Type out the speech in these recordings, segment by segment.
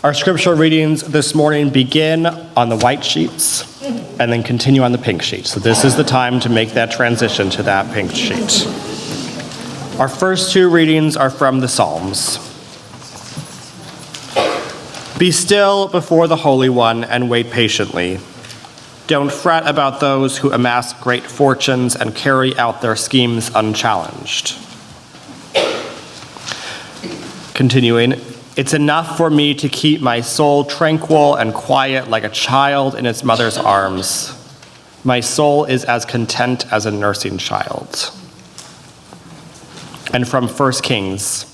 Our scripture readings this morning begin on the white sheets and then continue on the pink sheet. So this is the time to make that transition to that pink sheet. Our first two readings are from the Psalms. Be still before the Holy One and wait patiently. Don't fret about those who amass great fortunes and carry out their schemes unchallenged. Continuing, it's enough for me to keep my soul tranquil and quiet like a child in its mother's arms. My soul is as content as a nursing child. And from 1 Kings,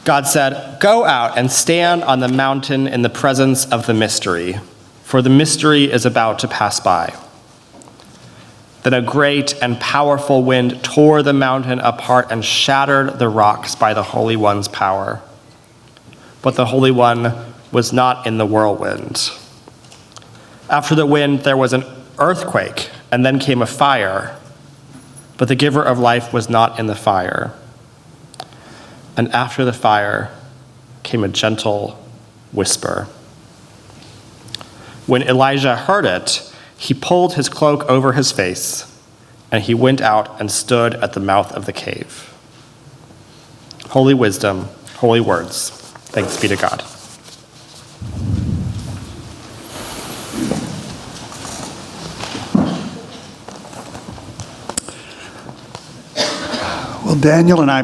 God said, go out and stand on the mountain in the presence of the mystery, for the mystery is about to pass by. Then a great and powerful wind tore the mountain apart and shattered the rocks by the Holy One's power. But the Holy One was not in the whirlwind. After the wind, there was an earthquake, and then came a fire. But the giver of life was not in the fire. And after the fire came a gentle whisper. When Elijah heard it, he pulled his cloak over his face, and he went out and stood at the mouth of the cave. Holy wisdom, holy words. Thanks be to God. Well, Daniel and I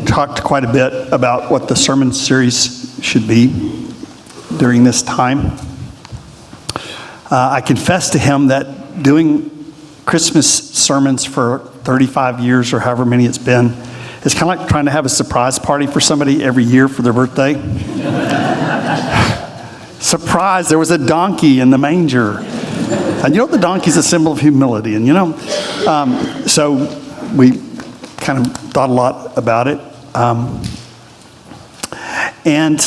talked quite a bit about what the sermon series should be during this time. I confessed to him that doing Christmas sermons for 35 years or however many it's been is kind of like trying to have a surprise party for somebody every year for their birthday. Surprise, there was a donkey in the manger. And you know, the donkey's a symbol of humility. And so we kind of thought a lot about it. And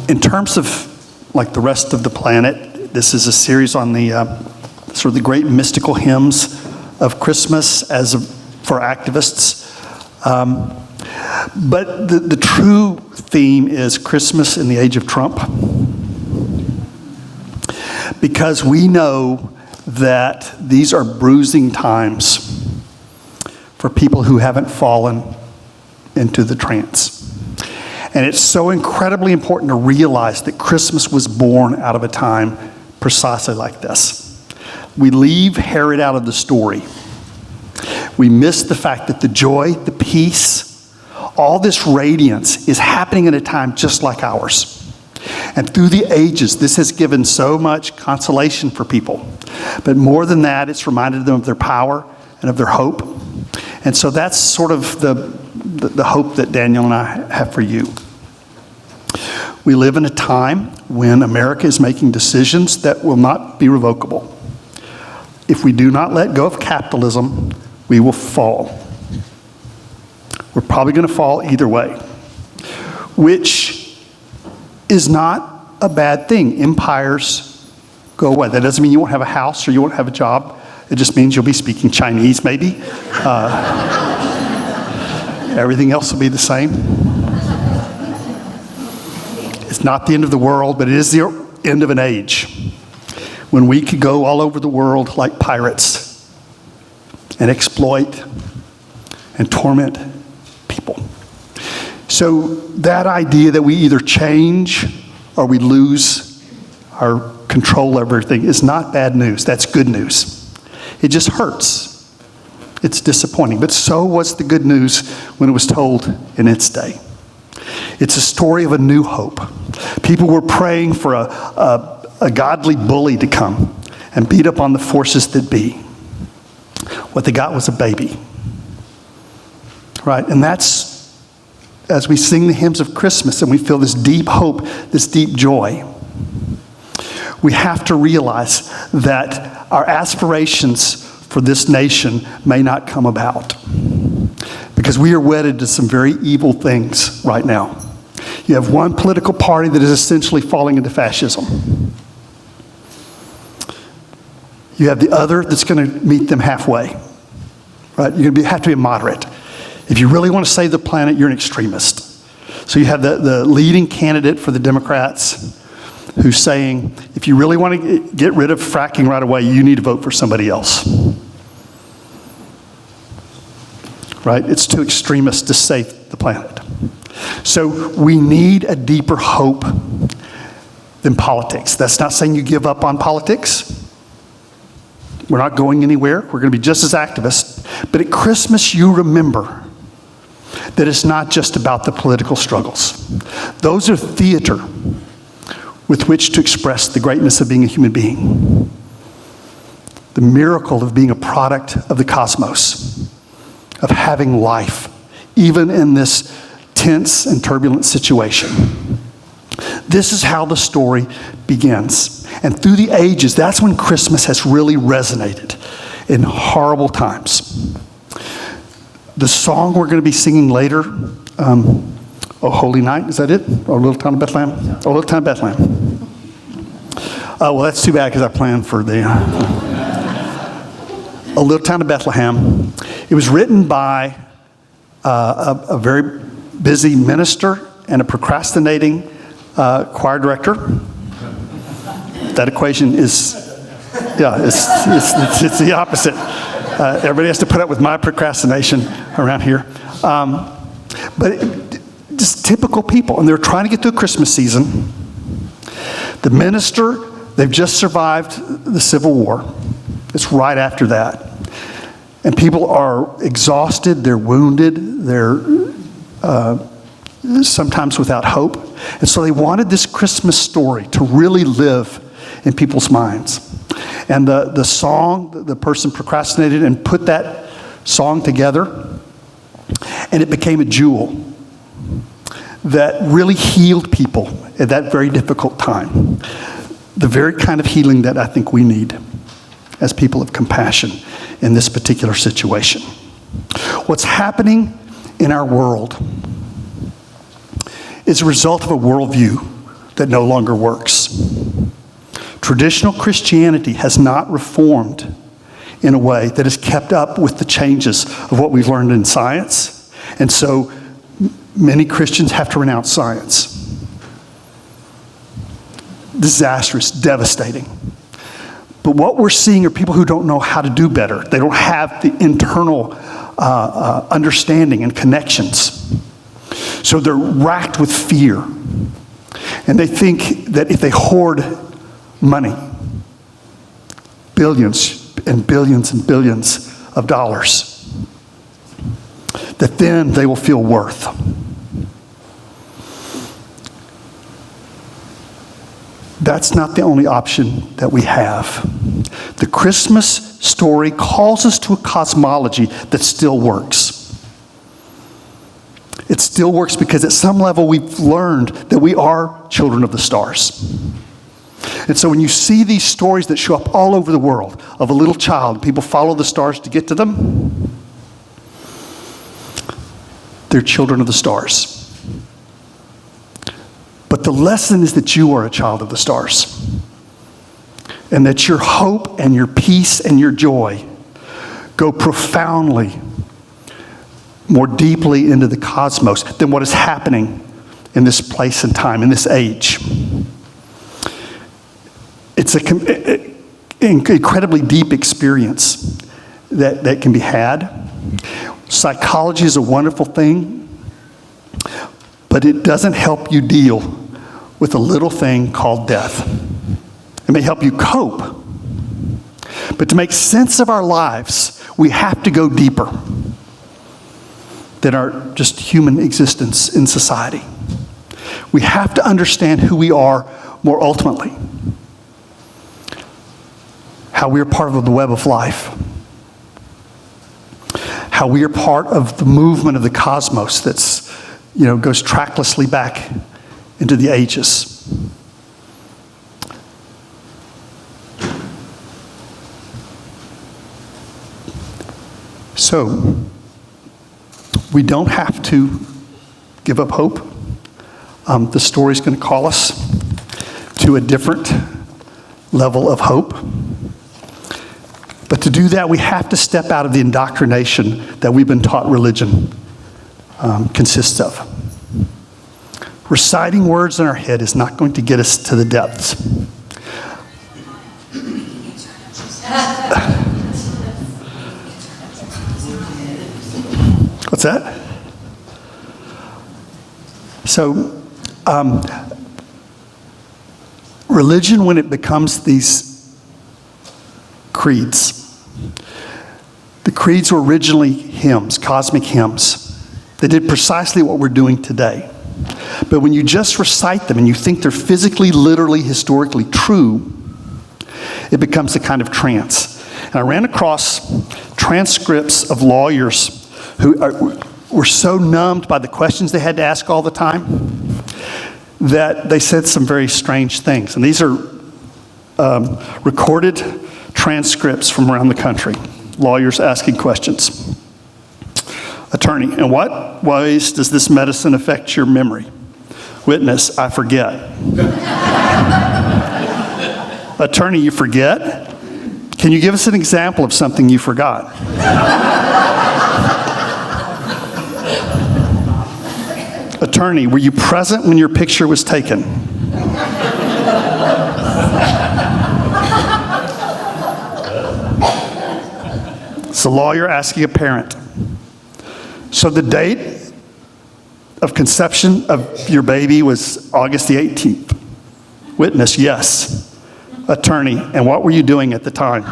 in terms of like the rest of the planet, this is a series on the sort of the great mystical hymns of Christmas for activists. But the true theme is Christmas in the age of Trump. Because we know that these are bruising times for people who haven't fallen into the trance. And it's so incredibly important to realize that Christmas was born out of a time precisely like this. We leave Herod out of the story. We miss the fact that the joy, the peace, all this radiance is happening in a time just like ours. And through the ages, this has given so much consolation for people. But more than that, it's reminded them of their power and of their hope. And so that's sort of the hope that Daniel and I have for you. We live in a time when America is making decisions that will not be revocable. If we do not let go of capitalism, we will fall. We're probably going to fall either way, which is not a bad thing. Empires go away. That doesn't mean you won't have a house or you won't have a job. It just means you'll be speaking Chinese, maybe. Everything else will be the same. It's not the end of the world, but it is the end of an age when we could go all over the world like pirates and exploit and torment people. So that idea that we either change or we lose our control over everything is not bad news. That's good news. It just hurts. It's disappointing. But so was the good news when it was told in its day. It's a story of a new hope. People were praying for a godly bully to come and beat up on the forces that be. What they got was a baby. Right? And that's, as we sing the hymns of Christmas and we feel this deep hope, this deep joy, we have to realize that our aspirations for this nation may not come about. Because we are wedded to some very evil things right now. You have one political party that is essentially falling into fascism. You have the other that's going to meet them halfway. Right? You're going to have to be a moderate. If you really want to save the planet, you're an extremist. So you have the leading candidate for the Democrats who's saying, if you really want to get rid of fracking right away, you need to vote for somebody else. Right? It's too extremist to save the planet. So we need a deeper hope than politics. That's not saying you give up on politics. We're not going anywhere. We're going to be just as activists. But at Christmas, you remember that it's not just about the political struggles. Those are theater with which to express the greatness of being a human being. The miracle of being a product of the cosmos, of having life, even in this tense and turbulent situation. This is how the story begins. And through the ages, that's when Christmas has really resonated in horrible times. The song we're going to be singing later, Oh Holy Night, is that it? Oh Little Town of Bethlehem? Oh Little Town of Bethlehem. Well, that's too bad because I planned for the Oh Little Town of Bethlehem. It was written by a very busy minister and a procrastinating choir director. That equation is, it's the opposite. Everybody has to put up with my procrastination around here. Just typical people, and they're trying to get through Christmas season. The minister, they've just survived the Civil War. It's right after that. And people are exhausted, they're wounded, they're sometimes without hope. And so they wanted this Christmas story to really live in people's minds. And the song, the person procrastinated and put that song together, and it became a jewel that really healed people at that very difficult time. The very kind of healing that I think we need as people of compassion in this particular situation. What's happening in our world is a result of a worldview that no longer works. Traditional Christianity has not reformed in a way that has kept up with the changes of what we've learned in science. And so many Christians have to renounce science. Disastrous, devastating. But what we're seeing are people who don't know how to do better. They don't have the internal understanding and connections. So they're racked with fear. And they think that if they hoard money, billions and billions and billions of dollars, that then they will feel worth. That's not the only option that we have. The Christmas story calls us to a cosmology that still works. It still works because at some level we've learned that we are children of the stars. And so when you see these stories that show up all over the world of a little child, people follow the stars to get to them, they're children of the stars. But the lesson is that you are a child of the stars. And that your hope and your peace and your joy go profoundly, more deeply into the cosmos than what is happening in this place and time, in this age. It's an incredibly deep experience that can be had. Psychology is a wonderful thing, but it doesn't help you deal with a little thing called death. It may help you cope, but to make sense of our lives, we have to go deeper than our just human existence in society. We have to understand who we are more ultimately, how we are part of the web of life, how we are part of the movement of the cosmos that's, goes tracklessly back into the ages. So, we don't have to give up hope. The story's going to call us to a different level of hope. But to do that, we have to step out of the indoctrination that we've been taught religion consists of. Reciting words in our head is not going to get us to the depths. What's that? So, religion, when it becomes these creeds, the creeds were originally hymns, cosmic hymns. They did precisely what we're doing today. But when you just recite them and you think they're physically, literally, historically true, it becomes a kind of trance. And I ran across transcripts of lawyers who were so numbed by the questions they had to ask all the time that they said some very strange things. And these are recorded transcripts from around the country. Lawyers asking questions. Attorney, in what ways does this medicine affect your memory? Witness, I forget. Attorney, you forget? Can you give us an example of something you forgot? Attorney, were you present when your picture was taken? It's a lawyer asking a parent. So the date of conception of your baby was August the 18th. Witness, yes. Attorney, and what were you doing at the time?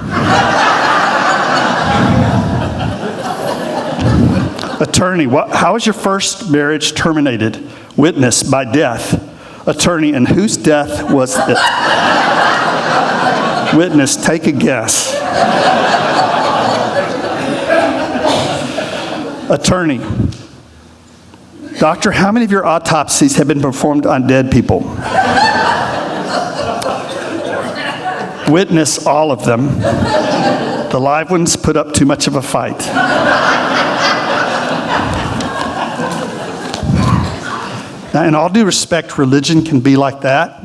Attorney, how was your first marriage terminated? Witness, by death. Attorney, and whose death was it? Witness, take a guess. Attorney, doctor, how many of your autopsies have been performed on dead people? Witness, all of them. The live ones put up too much of a fight. Now, in all due respect, religion can be like that,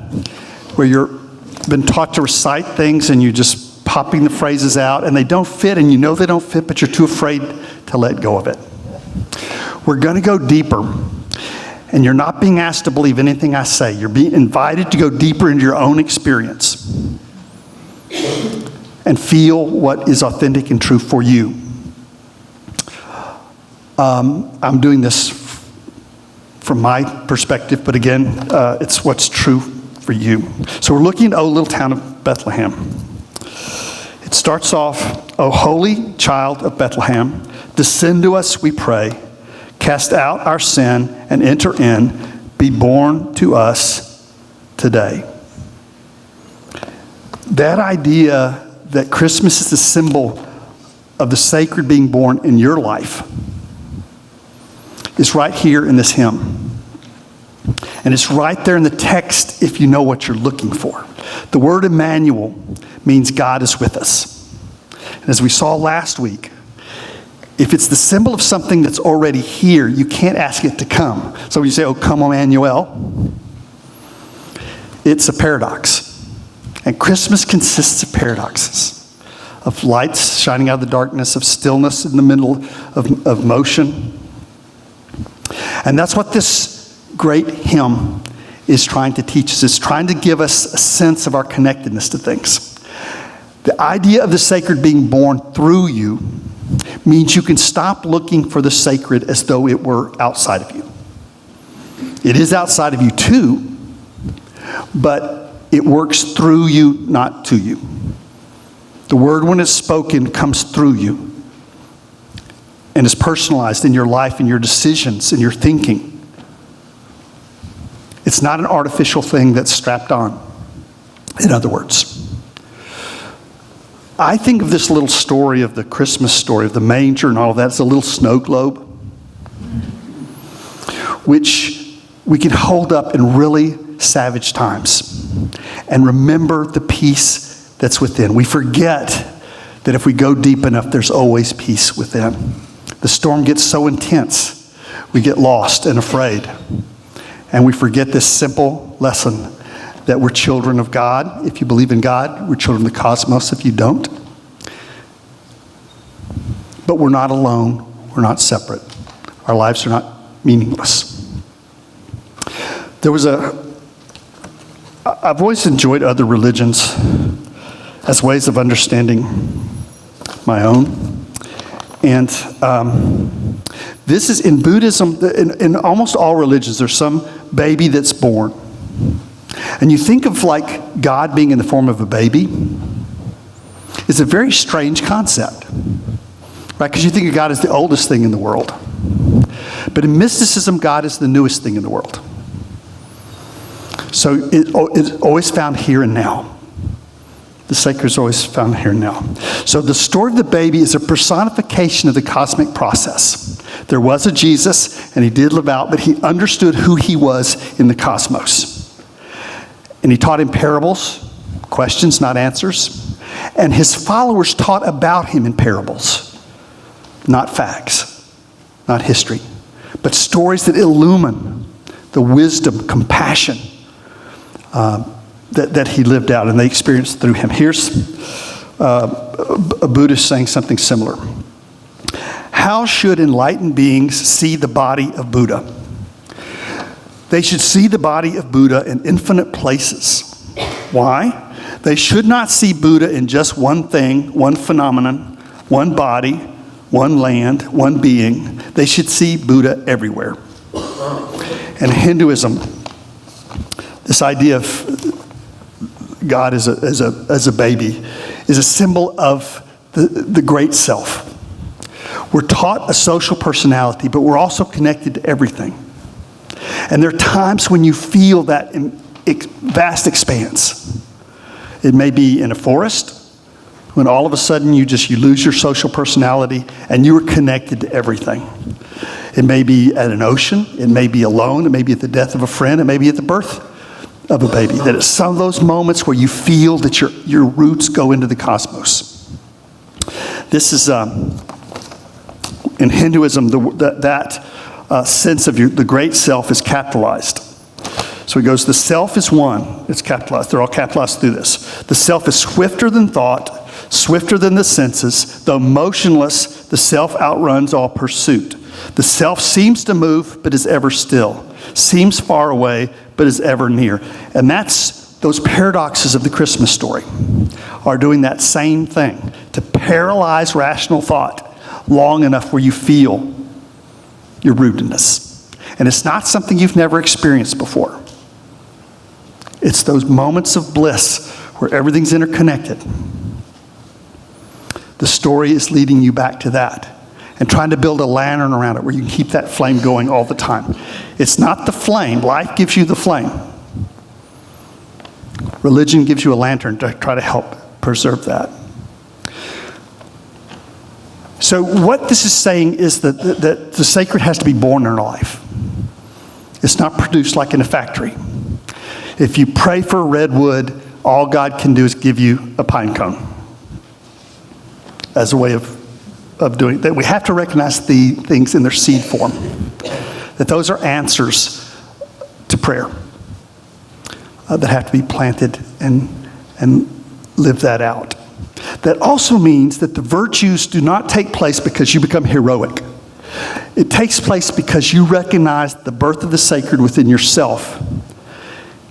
where you've been taught to recite things and you're just popping the phrases out, and they don't fit, and you know they don't fit, but you're too afraid to let go of it. We're going to go deeper, and you're not being asked to believe anything I say. You're being invited to go deeper into your own experience and feel what is authentic and true for you. I'm doing this from my perspective, but again, it's what's true for you. So we're looking at O Little Town of Bethlehem. It starts off, O holy child of Bethlehem, descend to us, we pray. Cast out our sin and enter in. Be born to us today. That idea that Christmas is the symbol of the sacred being born in your life is right here in this hymn. And it's right there in the text if you know what you're looking for. The word Emmanuel means God is with us. And as we saw last week, if it's the symbol of something that's already here, you can't ask it to come. So when you say, oh, come Emmanuel, it's a paradox. And Christmas consists of paradoxes, of lights shining out of the darkness, of stillness in the middle of motion. And that's what this great hymn is trying to teach us. It's trying to give us a sense of our connectedness to things. The idea of the sacred being born through you means you can stop looking for the sacred as though it were outside of you. It is outside of you too, but it works through you, not to you. The word, when it's spoken, comes through you and is personalized in your life, in your decisions, in your thinking. It's not an artificial thing that's strapped on, in other words. I think of this little story of the Christmas story of the manger and all of that as a little snow globe, which we can hold up in really savage times and remember the peace that's within. We forget that if we go deep enough, there's always peace within. The storm gets so intense, we get lost and afraid. And we forget this simple lesson that we're children of God. If you believe in God, we're children of the cosmos if you don't. But we're not alone. We're not separate. Our lives are not meaningless. I've always enjoyed other religions as ways of understanding my own. And this is in Buddhism, in almost all religions, there's some baby that's born. And you think of like God being in the form of a baby. It's a very strange concept, right? Because you think of God as the oldest thing in the world. But in mysticism, God is the newest thing in the world. So it's always found here and now. The sacred is always found here and now. So the story of the baby is a personification of the cosmic process. There was a Jesus, and he did live out, but he understood who he was in the cosmos. And he taught in parables, questions, not answers. And his followers taught about him in parables, not facts, not history, but stories that illumine the wisdom, compassion, that he lived out and they experienced through him. Here's a Buddhist saying something similar. How should enlightened beings see the body of Buddha? They should see the body of Buddha in infinite places. Why? They should not see Buddha in just one thing, one phenomenon, one body, one land, one being. They should see Buddha everywhere. And Hinduism, this idea of God as a baby is a symbol of the great self. We're taught a social personality, but we're also connected to everything. And there are times when you feel that vast expanse. It may be in a forest, when all of a sudden you lose your social personality and you are connected to everything. It may be at an ocean, it may be alone, it may be at the death of a friend, it may be at the birth of a baby. That it's some of those moments where you feel that your roots go into the cosmos. This is, in Hinduism, that sense of the great self is capitalized. So he goes, the self is one. It's capitalized. They're all capitalized through this. The self is swifter than thought, swifter than the senses. Though motionless, the self outruns all pursuit. The self seems to move, but is ever still. Seems far away, but is ever near. And those paradoxes of the Christmas story are doing that same thing, to paralyze rational thought long enough where you feel your rootedness. And it's not something you've never experienced before. It's those moments of bliss where everything's interconnected. The story is leading you back to that and trying to build a lantern around it where you can keep that flame going all the time. It's not the flame. Life gives you the flame. Religion gives you a lantern to try to help preserve that. So what this is saying is that the sacred has to be born in our life. It's not produced like in a factory. If you pray for a redwood, all God can do is give you a pine cone as a way of doing that. We have to recognize the things in their seed form, that those are answers to prayer that have to be planted and live that out. That also means that the virtues do not take place because you become heroic. It takes place because you recognize the birth of the sacred within yourself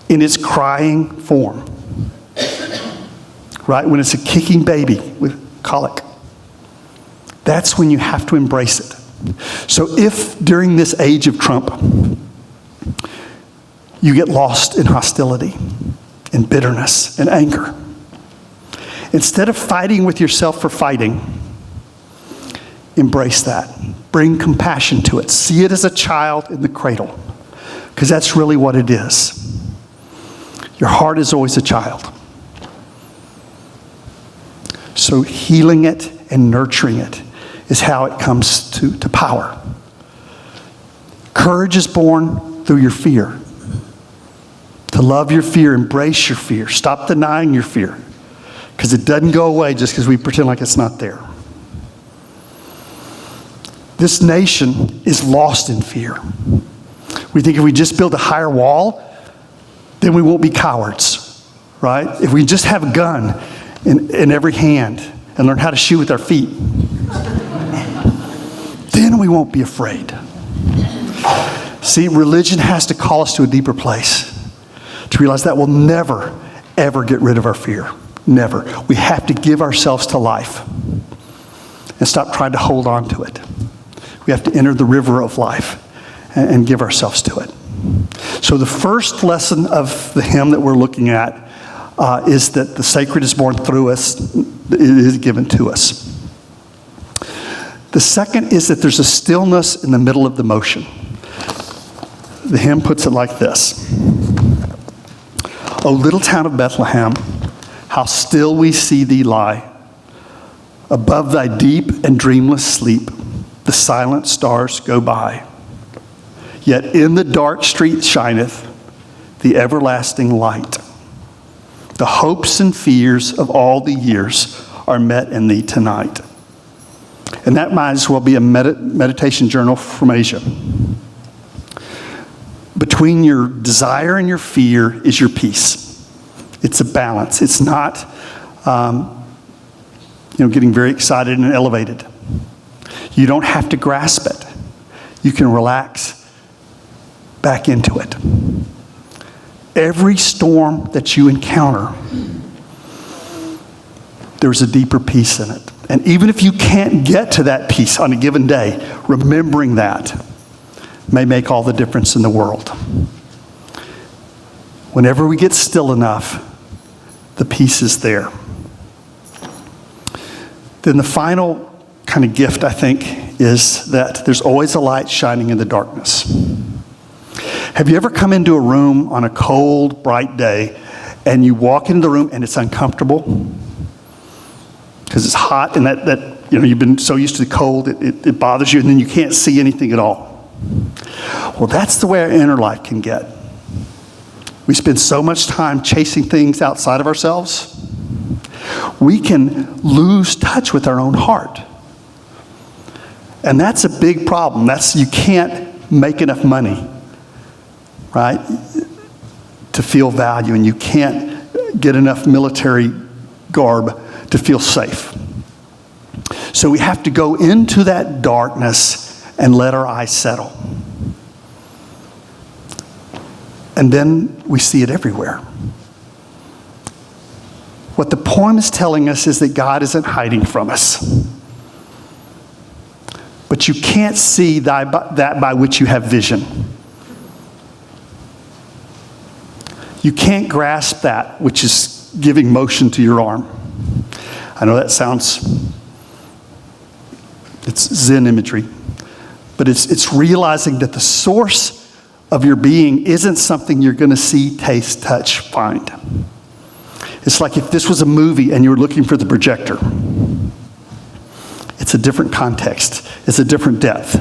in its crying form. Right? When it's a kicking baby with colic. That's when you have to embrace it. So if during this age of Trump, you get lost in hostility, in bitterness, and anger, instead of fighting with yourself for fighting, embrace that. Bring compassion to it. See it as a child in the cradle, because that's really what it is. Your heart is always a child. So healing it and nurturing it is how it comes to power. Courage is born through your fear. To love your fear, embrace your fear. Stop denying your fear, because it doesn't go away just because we pretend like it's not there. This nation is lost in fear. We think if we just build a higher wall, then we won't be cowards, right? If we just have a gun in every hand and learn how to shoot with our feet, then we won't be afraid. See, religion has to call us to a deeper place, to realize that we'll never, ever get rid of our fear. Never. We have to give ourselves to life and stop trying to hold on to it. We have to enter the river of life and give ourselves to it. So the first lesson of the hymn that we're looking at is that the sacred is born through us, it is given to us. The second is that there's a stillness in the middle of the motion. The hymn puts it like this. O little town of Bethlehem, how still we see thee lie. Above thy deep and dreamless sleep, the silent stars go by. Yet in the dark street shineth the everlasting light. The hopes and fears of all the years are met in thee tonight. And that might as well be a meditation journal from Asia. Between your desire and your fear is your peace. It's a balance. It's not, getting very excited and elevated. You don't have to grasp it. You can relax back into it. Every storm that you encounter, there's a deeper peace in it. And even if you can't get to that peace on a given day, remembering that may make all the difference in the world. Whenever we get still enough, the peace is there. Then the final kind of gift, I think, is that there's always a light shining in the darkness. Have you ever come into a room on a cold, bright day, and you walk into the room and it's uncomfortable? Because it's hot and that you've been so used to the cold, it bothers you, and then you can't see anything at all. Well, that's the way our inner life can get. We spend so much time chasing things outside of ourselves, we can lose touch with our own heart. And that's a big problem. You can't make enough money, right, to feel value, and you can't get enough military garb to feel safe. So we have to go into that darkness and let our eyes settle. And then we see it everywhere. What the poem is telling us is that God isn't hiding from us. But you can't see that by which you have vision. You can't grasp that which is giving motion to your arm. I know that it's Zen imagery, but it's realizing that the source of your being isn't something you're going to see, taste, touch, find. It's like if this was a movie and you were looking for the projector. It's a different context. It's a different depth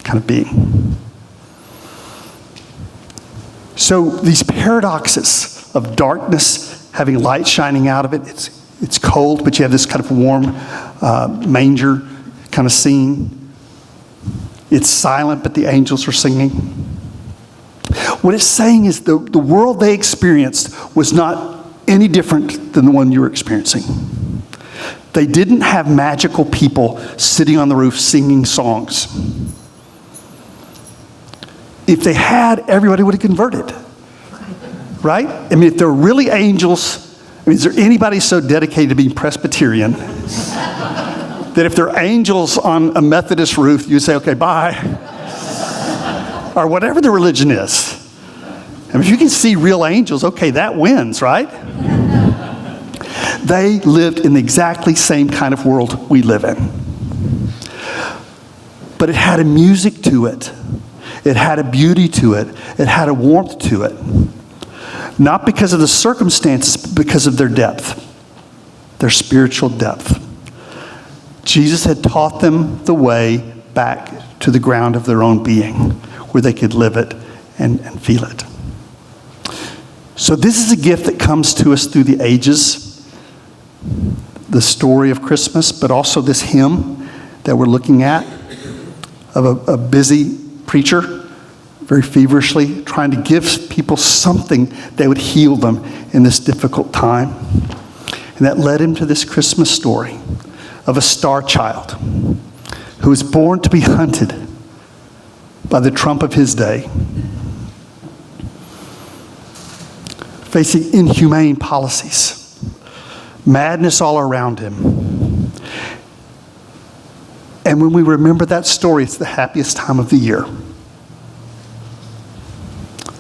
kind of being. So these paradoxes of darkness having light shining out of it, it's cold, but you have this kind of warm manger kind of scene. It's silent, but the angels are singing. What it's saying is the world they experienced was not any different than the one you were experiencing. They didn't have magical people sitting on the roof singing songs. If they had, everybody would have converted. Right? I mean, if they're really angels, is there anybody so dedicated to being Presbyterian that if they're angels on a Methodist roof, you say, okay, bye. Or whatever the religion is. I mean, if you can see real angels, okay, that wins, right? They lived in the exactly same kind of world we live in. But it had a music to it. It had a beauty to it. It had a warmth to it. Not because of the circumstances, but because of their depth, their spiritual depth. Jesus had taught them the way back to the ground of their own being, where they could live it and feel it. So this is a gift that comes to us through the ages, the story of Christmas, but also this hymn that we're looking at of a busy preacher, very feverishly trying to give people something that would heal them in this difficult time. And that led him to this Christmas story of a star child who was born to be hunted by the trump of his day, facing inhumane policies, madness all around him. And when we remember that story, it's the happiest time of the year.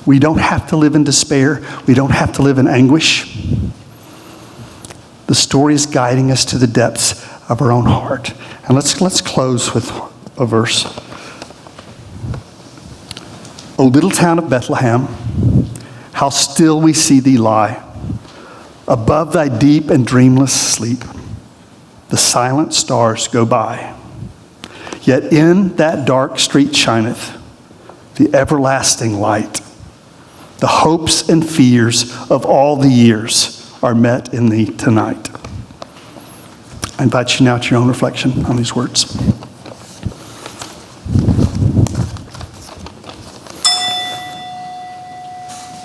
We don't have to live in despair. We don't have to live in anguish. The story is guiding us to the depths of our own heart. And let's close with a verse. O little town of Bethlehem, how still we see thee lie. Above thy deep and dreamless sleep, the silent stars go by. Yet in that dark street shineth the everlasting light. The hopes and fears of all the years are met in thee tonight. I invite you now to your own reflection on these words.